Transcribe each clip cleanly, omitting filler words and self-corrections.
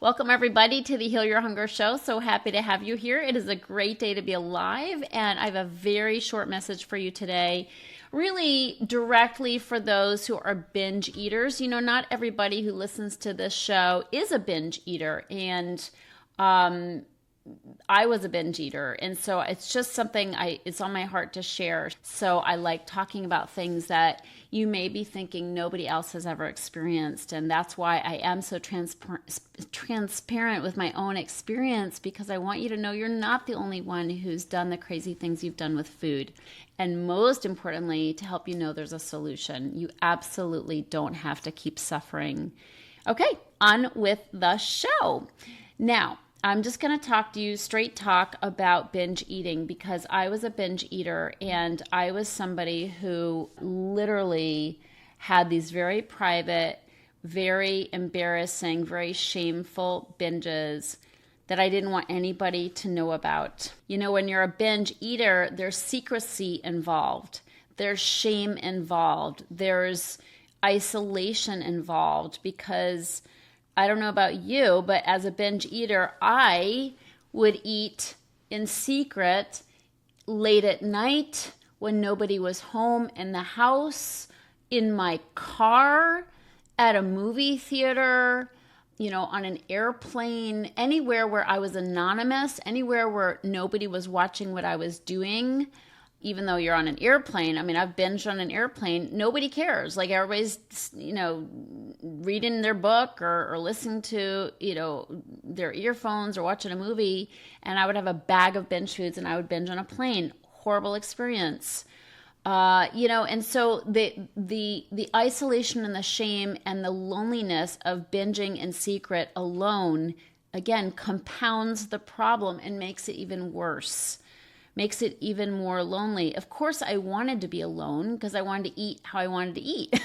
Welcome, everybody, to the Heal Your Hunger Show. So happy to have you here. It is a great day to be alive, and I have a very short message for you today, really directly for those who are binge eaters. You know, not everybody who listens to this show is a binge eater, and I was a binge eater, and so it's just something it's on my heart to share. So I like talking about things that you may be thinking nobody else has ever experienced, and that's why I am so transparent with my own experience, because I want you to know you're not the only one who's done the crazy things you've done with food. And most importantly, to help you know there's a solution. You absolutely don't have to keep suffering. Okay, on with the show. Now, I'm just going to talk to you straight talk about binge eating, because I was a binge eater, and I was somebody who literally had these very private, very embarrassing, very shameful binges that I didn't want anybody to know about. You know, when you're a binge eater, there's secrecy involved. There's shame involved. There's isolation involved, because I don't know about you, but as a binge eater, I would eat in secret late at night when nobody was home, in the house, in my car, at a movie theater, you know, on an airplane, anywhere where I was anonymous, anywhere where nobody was watching what I was doing. Even though you're on an airplane, I mean, I've binged on an airplane, nobody cares. Like, everybody's, you know, reading their book or listening to, you know, their earphones or watching a movie, and I would have a bag of binge foods and I would binge on a plane. Horrible experience. You know, and so the isolation and the shame and the loneliness of binging in secret alone, again, compounds the problem and makes it even worse. Makes it even more lonely. Of course, I wanted to be alone because I wanted to eat how I wanted to eat,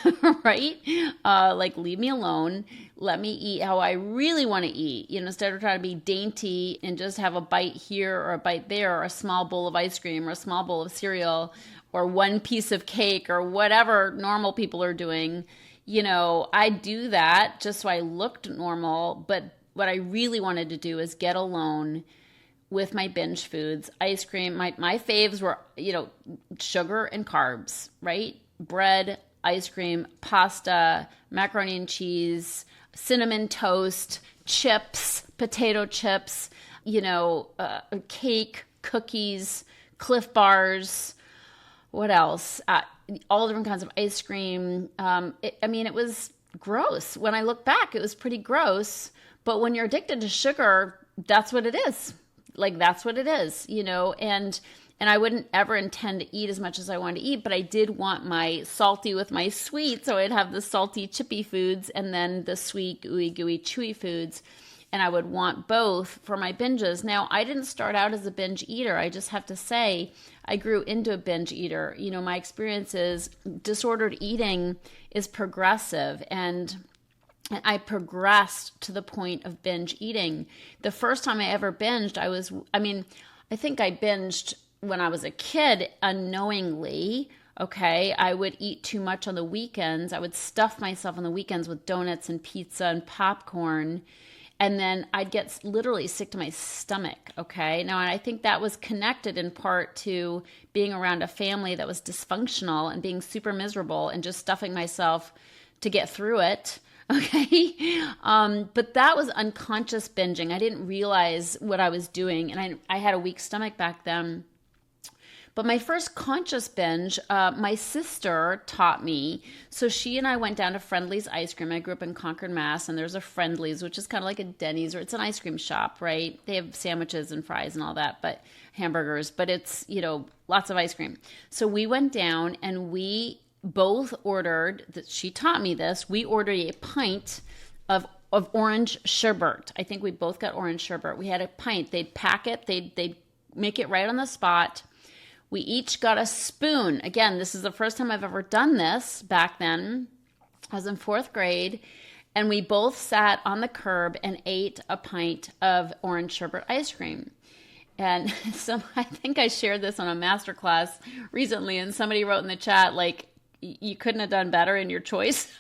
right? Like, leave me alone. Let me eat how I really want to eat. You know, instead of trying to be dainty and just have a bite here or a bite there, or a small bowl of ice cream or a small bowl of cereal or one piece of cake or whatever normal people are doing. You know, I do that just so I looked normal. But what I really wanted to do is get alone with my binge foods. Ice cream, my faves were, you know, sugar and carbs, right? Bread, ice cream, pasta, macaroni and cheese, cinnamon toast, chips, potato chips, you know, cake, cookies, Cliff Bars, what else? All different kinds of ice cream. It was gross. When I look back, it was pretty gross. But when you're addicted to sugar, that's what it is. Like, that's what it is, you know, and I wouldn't ever intend to eat as much as I wanted to eat, but I did want my salty with my sweet. So I'd have the salty, chippy foods and then the sweet, gooey, gooey, chewy foods. And I would want both for my binges. Now, I didn't start out as a binge eater. I just have to say, I grew into a binge eater. You know, my experience is disordered eating is progressive, and I progressed to the point of binge eating. The first time I ever binged, I think I binged when I was a kid unknowingly. Okay, I would eat too much on the weekends. I would stuff myself on the weekends with donuts and pizza and popcorn. And then I'd get literally sick to my stomach, okay? Now, I think that was connected in part to being around a family that was dysfunctional and being super miserable and just stuffing myself to get through it. Okay. But that was unconscious binging. I didn't realize what I was doing. And I had a weak stomach back then. But my first conscious binge, my sister taught me. So she and I went down to Friendly's Ice Cream. I grew up in Concord, Mass. And there's a Friendly's, which is kind of like a Denny's, or it's an ice cream shop, right? They have sandwiches and fries and all that, but hamburgers. But it's, you know, lots of ice cream. So we went down and we both ordered, she taught me this, we ordered a pint of orange sherbet. I think we both got orange sherbet. We had a pint. They'd pack it. They'd make it right on the spot. We each got a spoon. Again, this is the first time I've ever done this back then. I was in 4th grade. And we both sat on the curb and ate a pint of orange sherbet ice cream. And so I think I shared this on a masterclass recently, and somebody wrote in the chat, like, you couldn't have done better in your choice.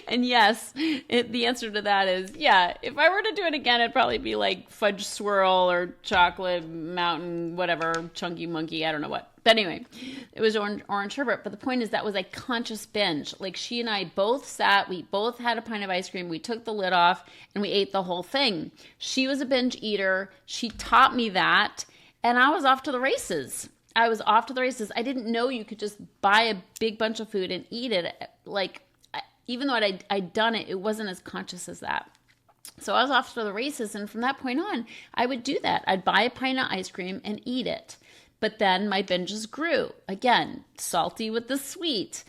And yes, the answer to that is, yeah, if I were to do it again, it'd probably be like fudge swirl or chocolate mountain, whatever, chunky monkey, I don't know what. But anyway, it was orange sherbet. But the point is that was a conscious binge. Like she and I both sat, we both had a pint of ice cream, we took the lid off, and we ate the whole thing. She was a binge eater. She taught me that, and I was off to the races. I I didn't know you could just buy a big bunch of food and eat it. Like, even though I'd done it, it wasn't as conscious as that. So I was off to the races. And from that point on, I would do that. I'd buy a pint of ice cream and eat it. But then my binges grew. Again, salty with the sweet,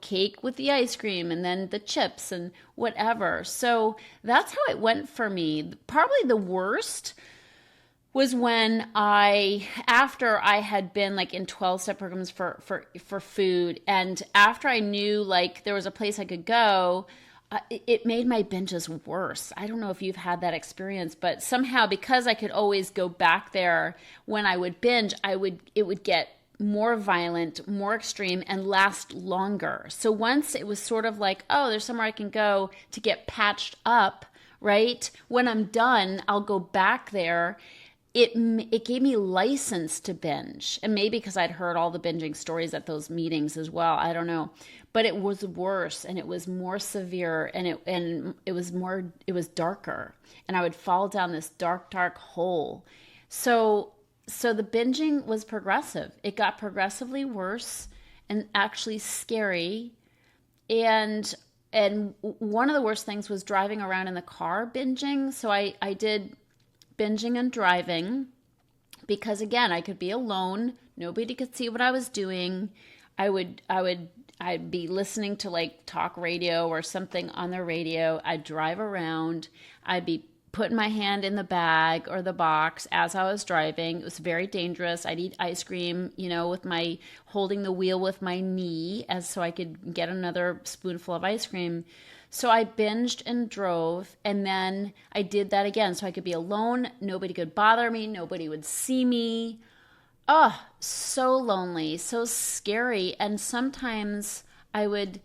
cake with the ice cream, and then the chips and whatever. So that's how it went for me. Probably the worst was when after I had been like in 12-step programs for food, and after I knew like there was a place I could go, it made my binges worse. I don't know if you've had that experience, but somehow because I could always go back there when I would binge, it would get more violent, more extreme, and last longer. So once it was sort of like, oh, there's somewhere I can go to get patched up, right? When I'm done, I'll go back there. It gave me license to binge, and maybe because I'd heard all the binging stories at those meetings as well. I don't know, but it was worse, and it was more severe, and it was darker, and I would fall down this dark hole. So the binging was progressive. It got progressively worse and actually scary, and one of the worst things was driving around in the car binging. So I did binging and driving because, again, I could be alone. Nobody could see what I was doing. I'd be listening to like talk radio or something on the radio. I'd drive around. I'd be putting my hand in the bag or the box as I was driving. It was very dangerous. I'd eat ice cream, with my holding the wheel with my knee so I could get another spoonful of ice cream. So I binged and drove, and then I did that again so I could be alone. Nobody could bother me. Nobody would see me. Oh, so lonely, so scary. And sometimes I would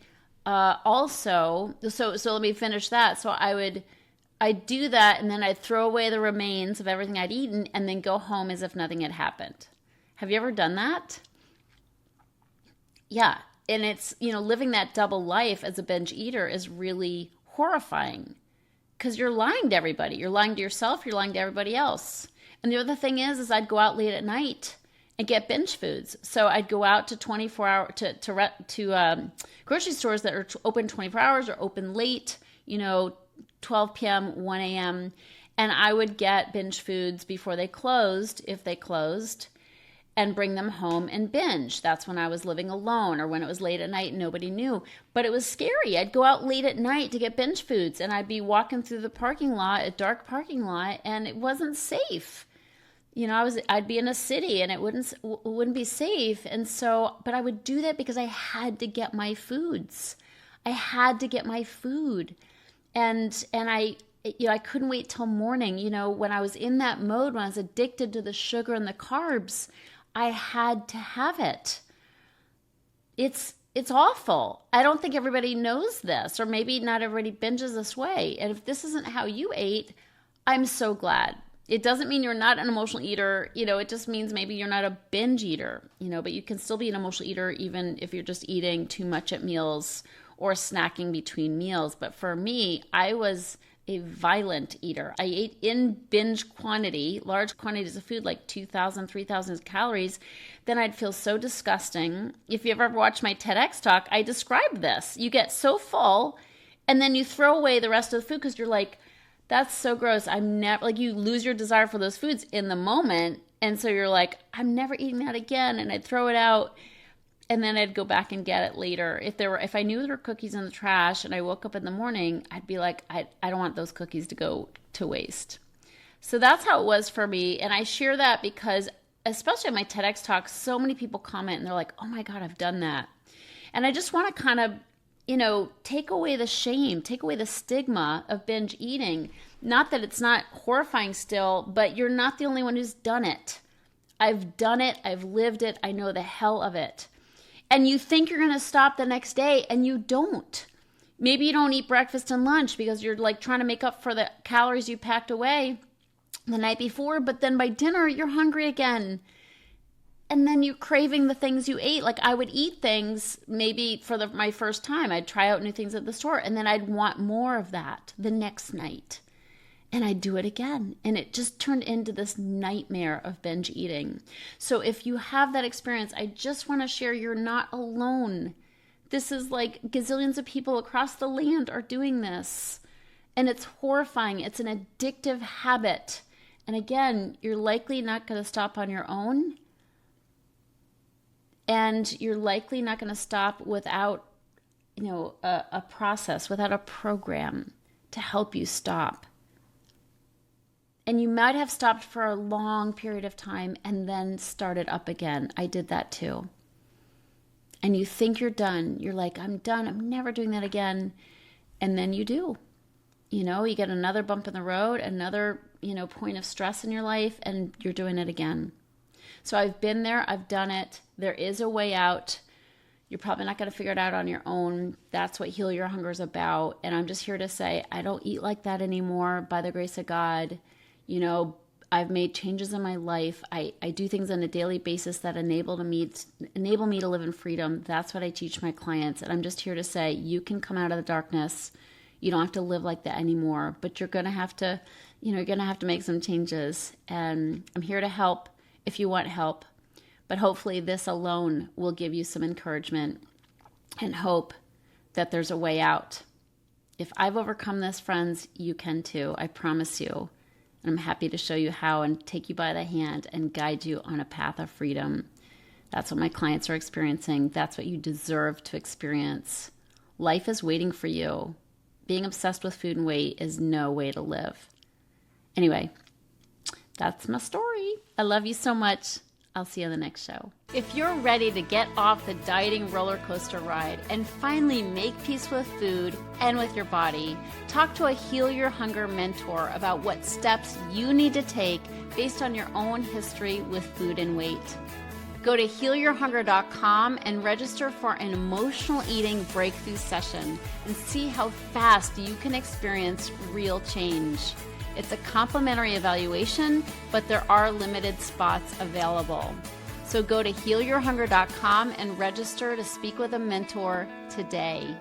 so let me finish that. So I'd do that, and then I'd throw away the remains of everything I'd eaten and then go home as if nothing had happened. Have you ever done that? Yeah. And it's, living that double life as a binge eater is really horrifying because you're lying to everybody. You're lying to yourself. You're lying to everybody else. And the other thing is I'd go out late at night and get binge foods. So I'd go out to 24-hour to grocery stores that are open 24 hours or open late, 12 p.m., 1 a.m. And I would get binge foods before they closed, if they closed, and bring them home and binge. That's when I was living alone or when it was late at night and nobody knew. But it was scary. I'd go out late at night to get binge foods, and I'd be walking through the parking lot, a dark parking lot, and it wasn't safe. I'd be in a city and it wouldn't be safe. And so, but I would do that because I had to get my foods. I had to get my food. And I couldn't wait till morning. When I was in that mode, when I was addicted to the sugar and the carbs, I had to have it. It's awful. I don't think everybody knows this, or maybe not everybody binges this way. And if this isn't how you ate, I'm so glad. It doesn't mean you're not an emotional eater. It just means maybe you're not a binge eater, but you can still be an emotional eater even if you're just eating too much at meals or snacking between meals. But for me, I was a violent eater. I ate in binge quantity, large quantities of food, like 2,000, 3,000 calories. Then I'd feel so disgusting. If you ever watched my TedX talk, I described this. You get so full, and then you throw away the rest of the food because you're like, that's so gross. I'm never, like, you lose your desire for those foods in the moment. And so you're like, I'm never eating that again. And I'd throw it out. And then I'd go back and get it later. If I knew there were cookies in the trash and I woke up in the morning, I'd be like, I don't want those cookies to go to waste. So that's how it was for me. And I share that because, especially at my TEDx talk, so many people comment and they're like, oh my God, I've done that. And I just want to kind of, take away the shame, take away the stigma of binge eating. Not that it's not horrifying still, but you're not the only one who's done it. I've done it. I've lived it. I know the hell of it. And you think you're going to stop the next day, and you don't. Maybe you don't eat breakfast and lunch because you're like trying to make up for the calories you packed away the night before, but then by dinner, you're hungry again. And then you're craving the things you ate. Like I would eat things maybe for my first time. I'd try out new things at the store and then I'd want more of that the next night. And I'd do it again. And it just turned into this nightmare of binge eating. So if you have that experience, I just want to share you're not alone. This is like gazillions of people across the land are doing this. And it's horrifying. It's an addictive habit. And again, you're likely not going to stop on your own. And you're likely not going to stop without, a process, without a program to help you stop. And you might have stopped for a long period of time and then started up again. I did that too. And you think you're done. You're like, I'm done. I'm never doing that again. And then you do. You get another bump in the road, another, point of stress in your life, and you're doing it again. So I've been there. I've done it. There is a way out. You're probably not going to figure it out on your own. That's what Heal Your Hunger is about. And I'm just here to say, I don't eat like that anymore by the grace of God. I've made changes in my life. I do things on a daily basis that enable me to live in freedom. That's what I teach my clients. And I'm just here to say, you can come out of the darkness. You don't have to live like that anymore, but you're going to have to, make some changes. And I'm here to help if you want help. But hopefully this alone will give you some encouragement and hope that there's a way out. If I've overcome this, friends, you can too. I promise you. And I'm happy to show you how and take you by the hand and guide you on a path of freedom. That's what my clients are experiencing. That's what you deserve to experience. Life is waiting for you. Being obsessed with food and weight is no way to live. Anyway, that's my story. I love you so much. I'll see you on the next show. If you're ready to get off the dieting roller coaster ride and finally make peace with food and with your body, talk to a Heal Your Hunger mentor about what steps you need to take based on your own history with food and weight. Go to healyourhunger.com and register for an emotional eating breakthrough session and see how fast you can experience real change. It's a complimentary evaluation, but there are limited spots available. So go to healyourhunger.com and register to speak with a mentor today.